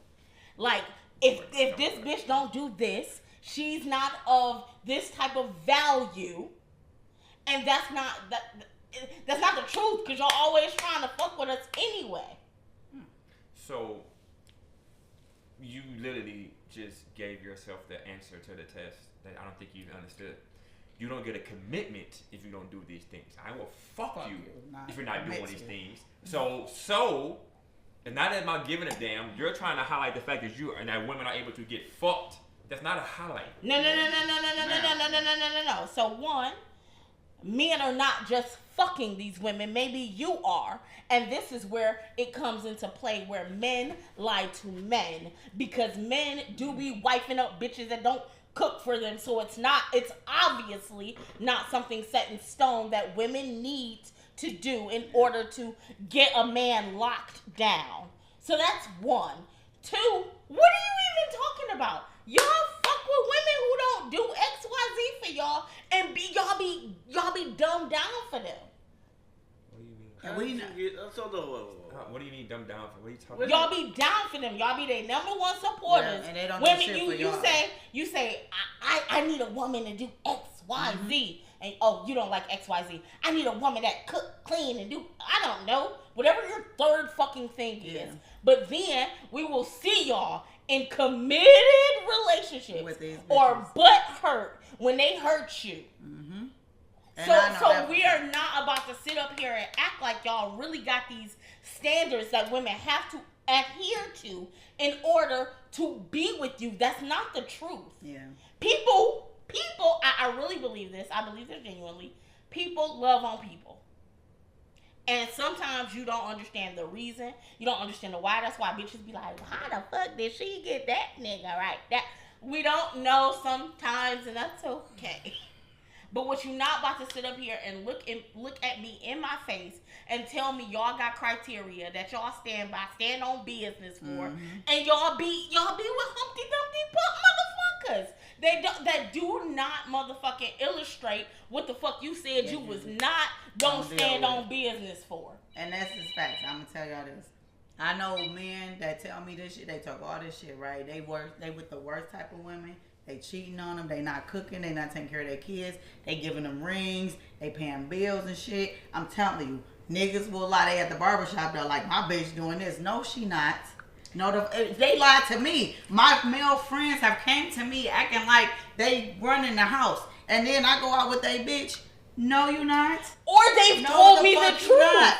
Like if this bitch don't do this, she's not of this type of value. And that's not the truth, because y'all always trying to fuck with us anyway. So, you literally just gave yourself the answer to the test that I don't think you even understood. You don't get a commitment if you don't do these things. I will fuck you if you're not doing these things. So, it's not about giving a damn. You're trying to highlight the fact that you and that women are able to get fucked. That's not a highlight. No. So one, men are not just fucking these women. Maybe you are. And this is where it comes into play, where men lie to men. Because men do be wifing up bitches that don't cook for them. So it's obviously not something set in stone that women need to do in order to get a man locked down. So that's one. Two, what are you even talking about? Y'all fuck with women who don't do X, Y, Z for y'all, and y'all be dumbed down for them. What do you mean? What do you mean dumbed down for? What are you talking about? Y'all be down for them. Y'all be their number one supporters. Yeah, and they don't women, do shit for y'all. You say I need a woman to do X, Y, Z. And, oh, you don't like X, Y, Z. I need a woman that cook, clean, and do, I don't know, whatever your third fucking thing is. But then we will see y'all in committed relationships or butt hurt when they hurt you. Mm-hmm. So we are not about to sit up here and act like y'all really got these standards that women have to adhere to in order to be with you. That's not the truth. Yeah. People, I really believe this. I believe this genuinely. People love on people. And sometimes you don't understand the reason. You don't understand the why. That's why bitches be like, how the fuck did she get that nigga right? That we don't know sometimes, and that's okay. But what you not about to sit up here and look at me in my face and tell me y'all got criteria that y'all stand on business for, and y'all be with Humpty Dumpty motherfuckers that do not motherfucking illustrate what the fuck you said you was not gonna stand on business for. And that's just facts. I'm gonna tell y'all this. I know men that tell me this shit. They talk all this shit, right? They with the worst type of women. They cheating on them. They not cooking. They not taking care of their kids. They giving them rings. They paying bills and shit. I'm telling you, niggas will lie. They at the barbershop. They're like, my bitch doing this. No, she not. No, they lied to me. My male friends have came to me acting like they running the house, and then I go out with they bitch. No, you not. Or they've told me the truth.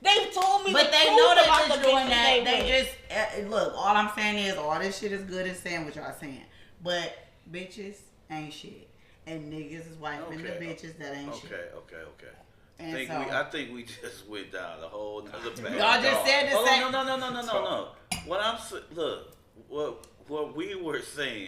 They've told me, but they know about the doing that. They just look. All I'm saying is, all this shit is good and saying what y'all saying, but bitches ain't shit, and niggas is wiping the bitches that ain't shit. Okay. I think we just went down the whole nother path. Y'all just said the same. No. What we were saying.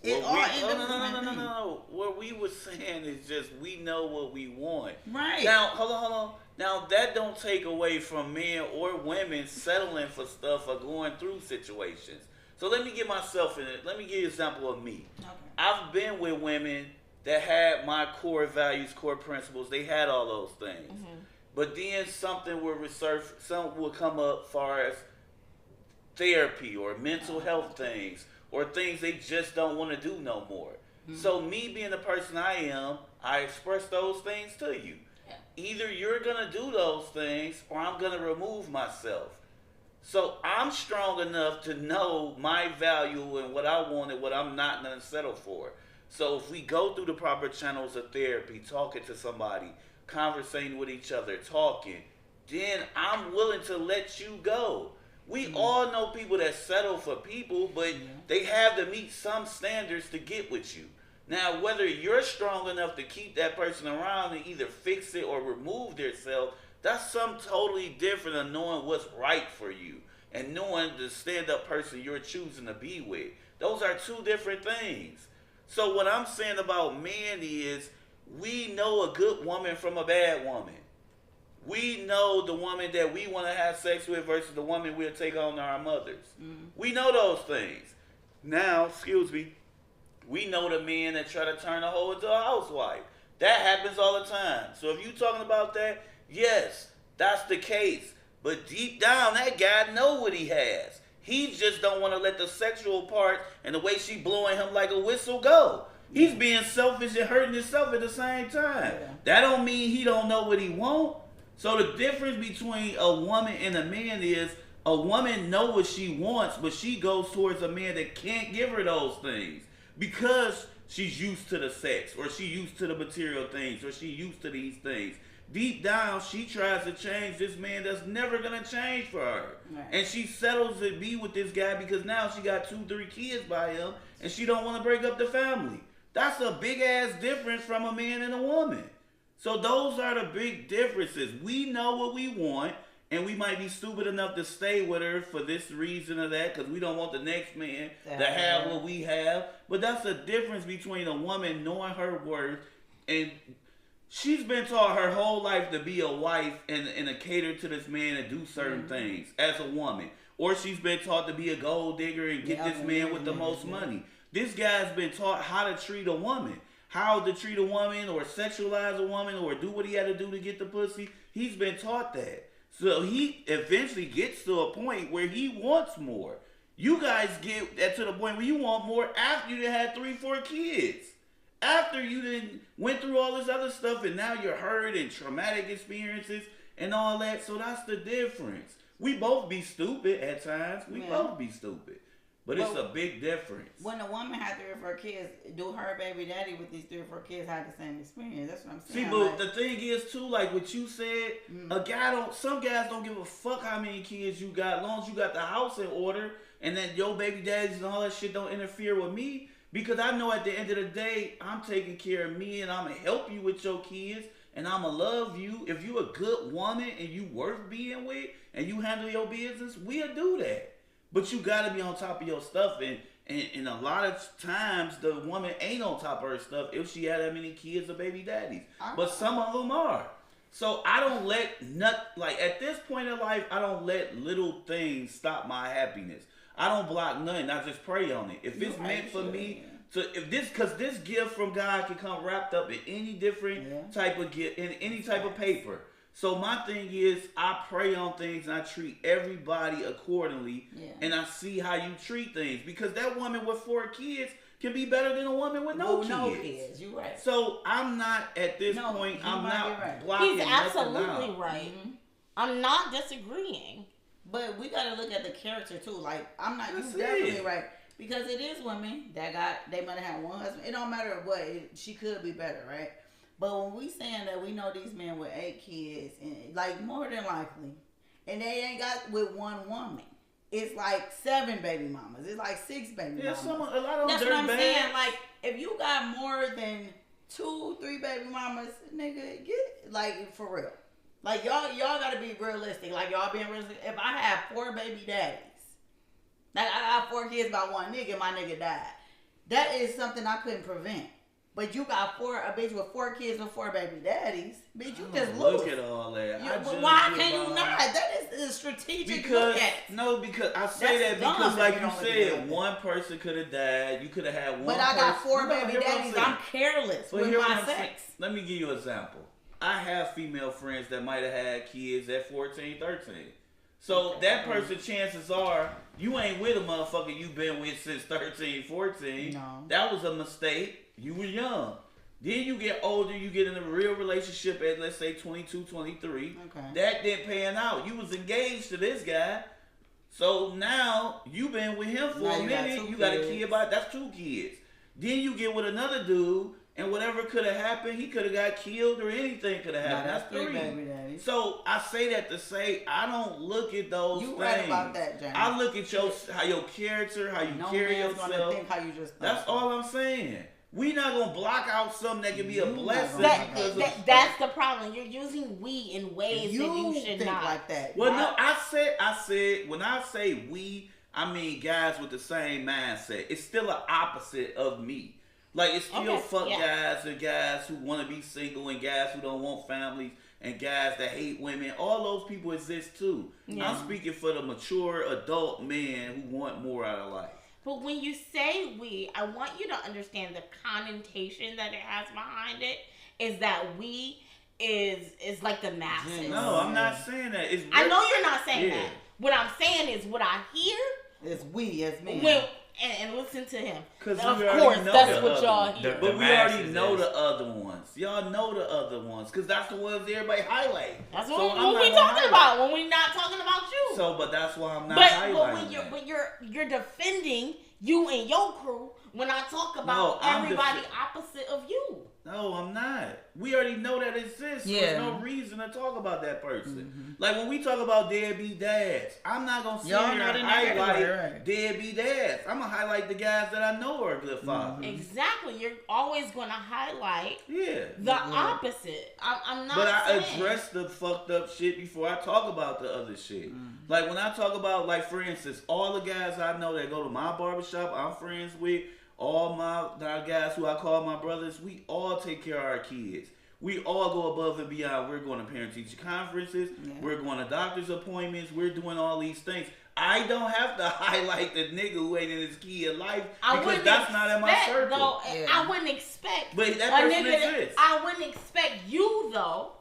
No. What we were saying is just we know what we want. Right. Now, hold on. Now, that don't take away from men or women settling for stuff or going through situations. So let me get myself in it. Let me give you an example of me. Okay. I've been with women that had my core values, core principles. They had all those things. Mm-hmm. But then something would come up far as therapy or mental health things or things they just don't want to do no more. Mm-hmm. So me being the person I am, I express those things to you. Yeah. Either you're going to do those things or I'm going to remove myself. So I'm strong enough to know my value and what I want and what I'm not going to settle for. So if we go through the proper channels of therapy, talking to somebody, conversating with each other, talking, then I'm willing to let you go. We all know people that settle for people, but they have to meet some standards to get with you. Now, whether you're strong enough to keep that person around and either fix it or remove themselves, that's something totally different than knowing what's right for you and knowing the stand-up person you're choosing to be with. Those are two different things. So what I'm saying about men is we know a good woman from a bad woman. We know the woman that we want to have sex with versus the woman we'll take on our mothers. Mm-hmm. We know those things. Now, we know the men that try to turn a hoe into a housewife. That happens all the time. So if you're talking about that, yes, that's the case. But deep down, that guy know what he has. He just don't want to let the sexual part and the way she blowing him like a whistle go. He's being selfish and hurting himself at the same time. Yeah. That don't mean he don't know what he want. So the difference between a woman and a man is a woman know what she wants, but she goes towards a man that can't give her those things because she's used to the sex or she used to the material things or she used to these things. Deep down, she tries to change this man that's never going to change for her. Right. And she settles to be with this guy because now she got 2-3 kids by him and she don't want to break up the family. That's a big-ass difference from a man and a woman. So those are the big differences. We know what we want, and we might be stupid enough to stay with her for this reason or that because we don't want the next man to have what we have. But that's the difference between a woman knowing her worth and she's been taught her whole life to be a wife and to cater to this man and do certain things as a woman. Or she's been taught to be a gold digger and get this man with the most money. This guy's been taught how to treat a woman. How to treat a woman or sexualize a woman or do what he had to do to get the pussy. He's been taught that. So he eventually gets to a point where he wants more. You guys get that to the point where you want more after you done had 3-4 kids. After you done went through all this other stuff and now you're hurt and traumatic experiences and all that. So that's the difference. We both be stupid at times. We both be stupid. But it's a big difference. When a woman had 3 or 4 kids, do her baby daddy with these 3 or 4 kids have the same experience? That's what I'm saying. See, but the thing is too, like what you said, some guys don't give a fuck how many kids you got, as long as you got the house in order, and then your baby daddies and all that shit don't interfere with me. Because I know at the end of the day, I'm taking care of me and I'm gonna help you with your kids and I'm gonna love you. If you a good woman and you worth being with and you handle your business, we'll do that. But you gotta be on top of your stuff, and a lot of times the woman ain't on top of her stuff if she had that many kids or baby daddies. But some of them are. So I don't let at this point in life, I don't let little things stop my happiness. I don't block nothing. I just pray on it. If it's meant for me, because this gift from God can come wrapped up in any different type of gift, in any type of paper. So my thing is, I pray on things and I treat everybody accordingly, and I see how you treat things. Because that woman with 4 kids can be better than a woman with no kids. You're right. So I'm not at this point. I'm not blocking. He's absolutely right. Mm-hmm. I'm not disagreeing. But we gotta look at the character too. Like you definitely right. Because it is women that they might have had one husband. It don't matter what, she could be better, right? But when we saying that we know these men with 8 kids, and like more than likely, and they ain't got with one woman. It's like 7 baby mamas. It's like 6 baby mamas. A lot of that's what I'm saying. Like if you got more than 2, 3 baby mamas, nigga, get like for real. Like y'all gotta be realistic. Like y'all being realistic. If I have 4 baby daddies, like I got 4 kids by one nigga, my nigga died. That is something I couldn't prevent. But you got a bitch with 4 kids with 4 baby daddies. Bitch, you just lose. Look at all that. Why can't you not? That is a strategic look at. No, because I say that because like you said, one person could have died. You could have had one. But I got 4 baby daddies. I'm careless with my sex. Let me give you an example. I have female friends that might have had kids at 14, 13. So that person, chances are, you ain't with a motherfucker you been with since 13, 14. No. That was a mistake. You were young. Then you get older, you get in a real relationship at, let's say, 22, 23. Okay. That didn't pan out. You was engaged to this guy. So now, you been with him for a minute. You got a kid that's 2 kids. Then you get with another dude, and whatever could have happened, he could have got killed or anything could have happened. That's 3. Baby daddies. So I say that to say I don't look at those things. You right about that, James. I look at how your character, how you carry yourself. Gonna think how you just that's all I'm saying. We not gonna block out something that can be a blessing. That's the problem. You're using we in ways that you should think not. Like that. Well, no, I said when I say we, I mean guys with the same mindset. It's still an opposite of me. Like it's still guys and guys who want to be single and guys who don't want families and guys that hate women. All those people exist too. Yeah. I'm speaking for the mature adult men who want more out of life. But when you say we, I want you to understand the connotation that it has behind it is that we is like the masses. No, I'm not saying that. I know you're not saying that. What I'm saying is what I hear is we as men. And listen to him. Because of course, that's what y'all hear. But we already know the other ones. Y'all know the other ones. Because that's the ones everybody highlight. That's what we talking about when we're not talking about you. So, but that's why I'm not highlighting. But you're defending you and your crew when I talk about everybody opposite of you. No, I'm not. We already know that exists. Yeah. There's no reason to talk about that person. Mm-hmm. Like when we talk about deadbeat dads, I'm not gonna sit here and highlight deadbeat dads. I'm gonna highlight the guys that I know are good fathers. Mm-hmm. Exactly. You're always gonna highlight the opposite. I'm not. But I address the fucked up shit before I talk about the other shit. Mm-hmm. Like when I talk about, like for instance, all the guys I know that go to my barbershop, I'm friends with. All my guys who I call my brothers, we all take care of our kids. We all go above and beyond. We're going to parent-teacher conferences. Yeah. We're going to doctor's appointments. We're doing all these things. I don't have to highlight the nigga who ain't in his kid life because that's not in my circle. Though, I wouldn't expect. But that person exists. I wouldn't expect you though.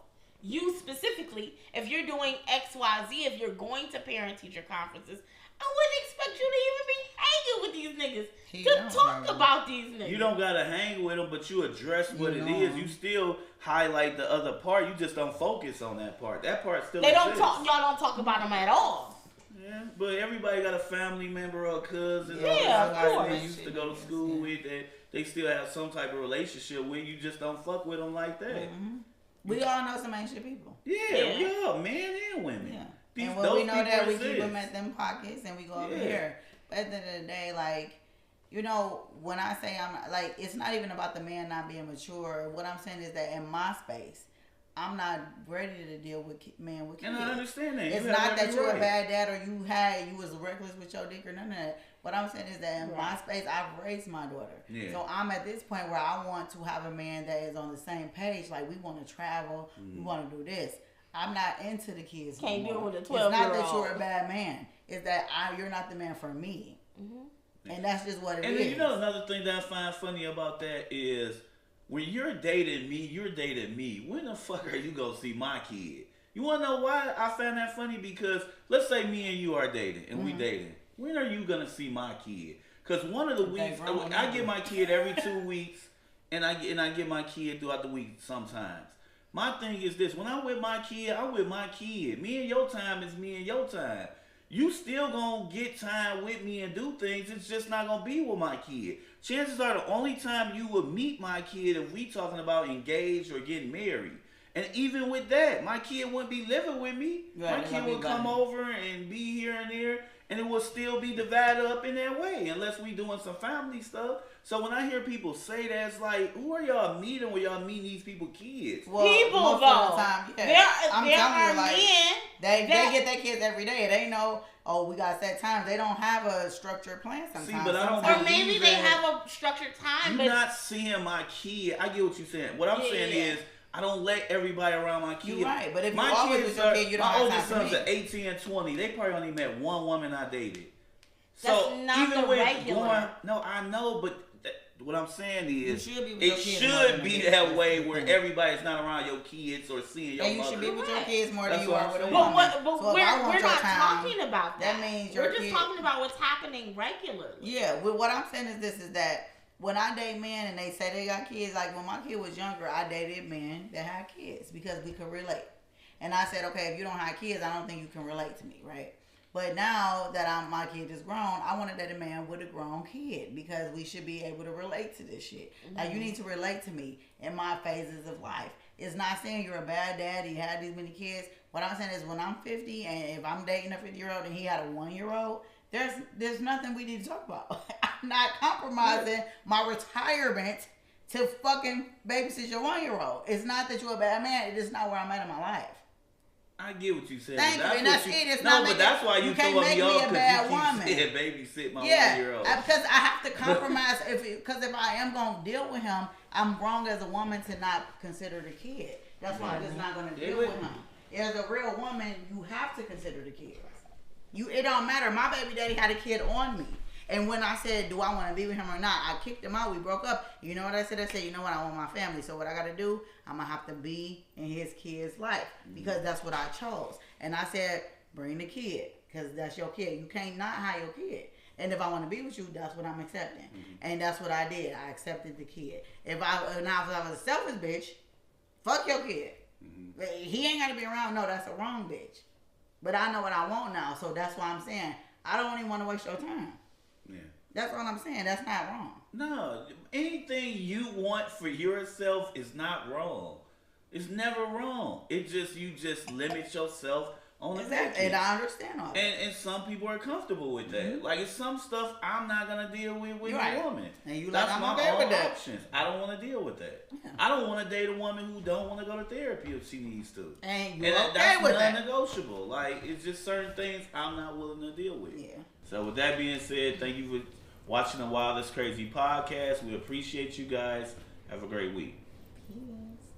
You specifically, if you're doing XYZ, if you're going to parent-teacher conferences, I wouldn't expect you to even be hanging with these niggas to talk about these niggas. You don't gotta hang with them, but you address what it is. You still highlight the other part. You just don't focus on that part. That part still exists. Y'all don't talk about them at all. Yeah, but everybody got a family member or a cousin or somebody they used to go to school with that they still have some type of relationship with. You just don't fuck with them like that. Mm-hmm. We all know some ain't shit people. Yeah, we all, men and women. Yeah. And when we know that, we keep them at them pockets and we go over here. But at the end of the day, like, you know, when I say I'm like, it's not even about the man not being mature. What I'm saying is that in my space, I'm not ready to deal with men with kids. And I understand that. It's not that you're a bad dad or you was reckless with your dick or none of that. What I'm saying is that in my space, I've raised my daughter. Yeah. So I'm at this point where I want to have a man that is on the same page. Like, we want to travel. We want to do this. I'm not into the kids. Can't deal with a 12-year-old. It's not that you're a bad man. It's that you're not the man for me. Mm-hmm. And that's just what it is. And then, you know, another thing that I find funny about that is when you're dating me. When the fuck are you gonna see my kid? You wanna know why I find that funny? Because let's say me and you are dating and we dating. When are you gonna see my kid? Because one of the weeks I get my kid every 2 weeks, and I get my kid throughout the week sometimes. My thing is this: when I'm with my kid, I'm with my kid. Me and your time is me and your time. You still gonna get time with me and do things. It's just not gonna be with my kid. Chances are the only time you would meet my kid if we talking about engaged or getting married. And even with that, my kid wouldn't be living with me. My kid would come over and be here and there, and it would still be divided up in that way, unless we doing some family stuff. So when I hear people say that, it's like, who are y'all meeting when y'all meeting these people kids? Well, people, most of the time, there are men. They get their kids every day. They know, we got set times. They don't have a structured plan sometimes. See, but I don't or maybe they have a structured time. You're not seeing my kid. I get what you're saying. What I'm saying is, I don't let everybody around my kid. You're right, but if you always with your kid, you don't have time. My oldest sons are 18 and 20. They probably only met one woman I dated. That's so not even the regular. No, I know, but what I'm saying is, it should be that way where everybody's not around your kids or seeing your mother. And you should be with your kids more than you are with a woman. But so we're not talking about that. That means we're just talking about what's happening regularly. Yeah, well, what I'm saying is this: is that when I date men and they say they got kids, like when my kid was younger, I dated men that had kids because we could relate. And I said, okay, if you don't have kids, I don't think you can relate to me, right? But now that my kid is grown, I want to date a man with a grown kid because we should be able to relate to this shit. Mm-hmm. Now, you need to relate to me in my phases of life. It's not saying you're a bad dad, you had these many kids. What I'm saying is when I'm 50 and if I'm dating a 50-year-old and he had a 1-year-old, there's nothing we need to talk about. I'm not compromising my retirement to fucking babysit your 1-year-old. It's not that you're a bad man. It is not where I'm at in my life. I get what you said. Thank you, and that's it. It's no, not but that's why you can't throw make me me off a bad because you woman. babysit my 1-year-old. Because I have to compromise. Because if I am gonna deal with him, I'm wrong as a woman to not consider the kid. That's why I'm just not gonna deal with him. As a real woman, you have to consider the kids. It don't matter. My baby daddy had a kid on me. And when I said, do I want to be with him or not, I kicked him out. We broke up. You know what I said? I said, you know what? I want my family. So what I got to do, I'm going to have to be in his kid's life because that's what I chose. And I said, bring the kid because that's your kid. You can't not have your kid. And if I want to be with you, that's what I'm accepting. Mm-hmm. And that's what I did. I accepted the kid. If I was a selfish bitch, fuck your kid. Mm-hmm. He ain't got to be around. No, that's a wrong bitch. But I know what I want now. So that's why I'm saying, I don't even want to waste your time. Yeah. That's all I'm saying. That's not wrong. No, anything you want for yourself is not wrong. It's never wrong. You just limit yourself on the exactly. And I understand all that. And some people are comfortable with that. Mm-hmm. Like it's some stuff I'm not gonna deal with a woman. And you that's like, my okay own with that. options. I don't want to deal with that. Yeah. I don't want to date a woman who don't want to go to therapy if she needs to. And you okay with that? That's non-negotiable. Like it's just certain things I'm not willing to deal with. Yeah. So with that being said, thank you for watching the Wildest Crazy podcast. We appreciate you guys. Have a great week. Yeah.